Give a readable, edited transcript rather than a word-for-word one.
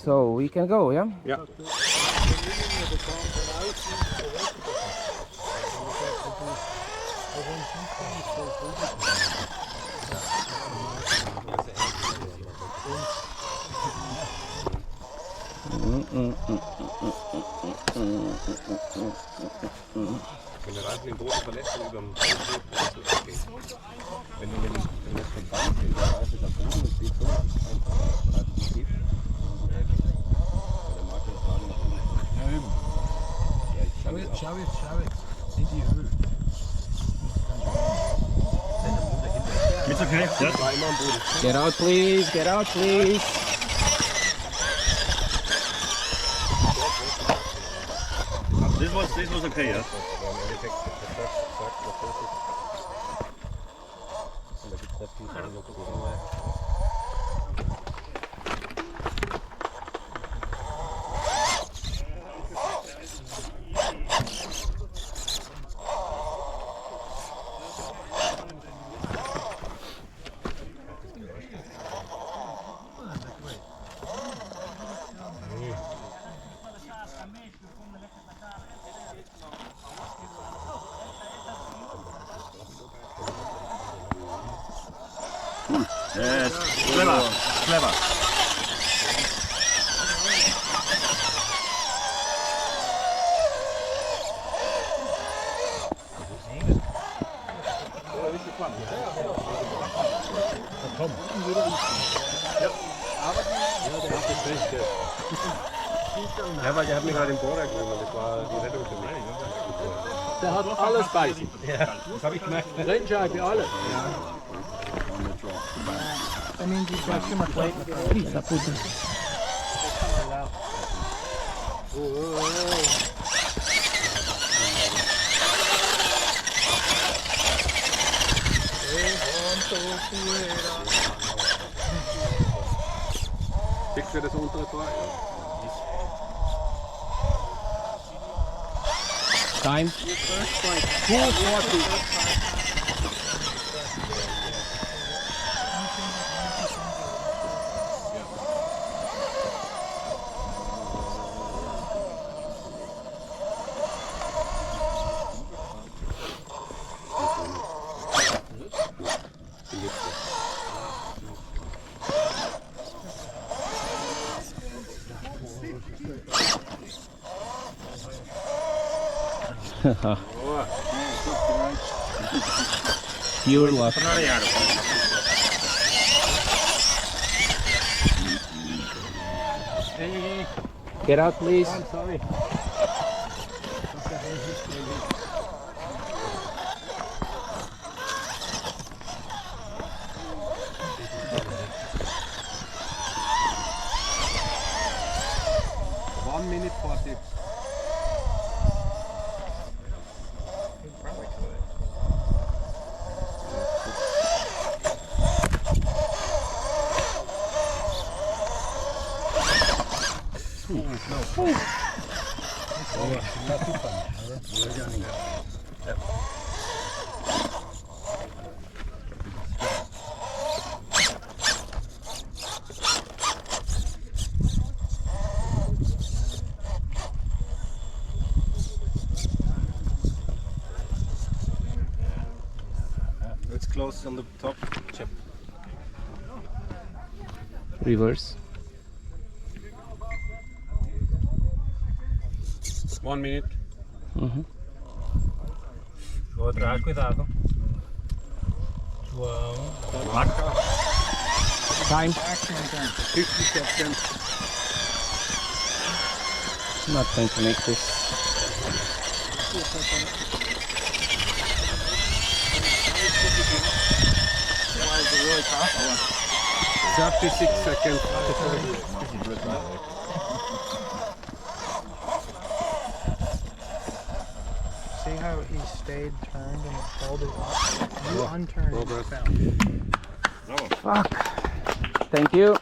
So we can go, yeah? Ja. Wenn der Reifen den Boden verlässt und über dem Boden geht, ist das okay. Wenn das verbrannt ist, der Reifen am Boden und steht so, ist es einfach schief. Der mag das gar nicht. Ja, eben. Schau jetzt. In die Höhe. It's okay. Ja. Get out, please. Get out, please. This was okay, ja. Yes, clever. Komm. Ja, weil der hat mir gerade den Bohrer genommen, das war die Rettung für mich. Der hat alles bei sich. Ja, das habe ich gemerkt. Rennscheibe, alles. I mean, these guys too much weight. Please, stop pushing. Fix wir das untere Tor? Time. 240. Pure luck. Get out, please. I'm sorry. One minute 40. Let's close on the top. Chip. Reverse. 1 minute. Vou atrás, cuidado. Joao. Time. 50 seconds. I'm not going to make this. 36 seconds. See how he stayed turned and held it up? You unturned and Progress. fell. Fuck. Thank you.